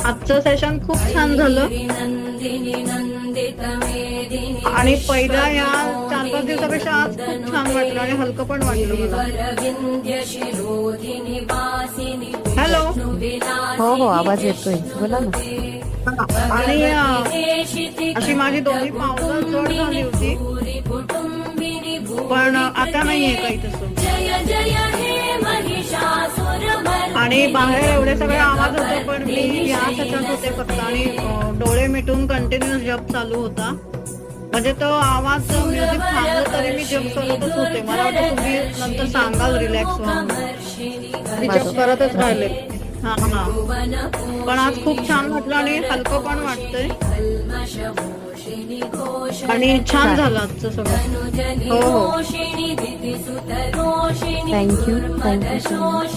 आजचं सेशन खूप छान झालं आणि पहिल्या या 4-5 दिवसापेक्षा आज खूप छान वाटलं आणि हलकं पण वाटलं मला. हॅलो. हो हो, आवाज येतोय, बोला ना. आणि अशी माझी दोन्ही पावलं जड झाली होती, पण आता नाहीये काही तसं. आणि बाहेर एवढे सगळे आवाज होते, पण मी या त्याच्यात होते फक्त आणि डोळे मिटून कंटिन्युअस जप चालू होता. म्हणजे तो आवाज म्युझिक थांबलं तरी मी जप करतच होते. मला वाटतं तुम्ही नंतर सांगाल रिलॅक्स व्हावं, मी जप करतच राहिले. हा हा, पण आज खूप छान वाटलं आणि हलकं पण वाटतंय आणि छान झालं आजचं सगळं. हो हो, थँक्यू थँक्यू सो मच.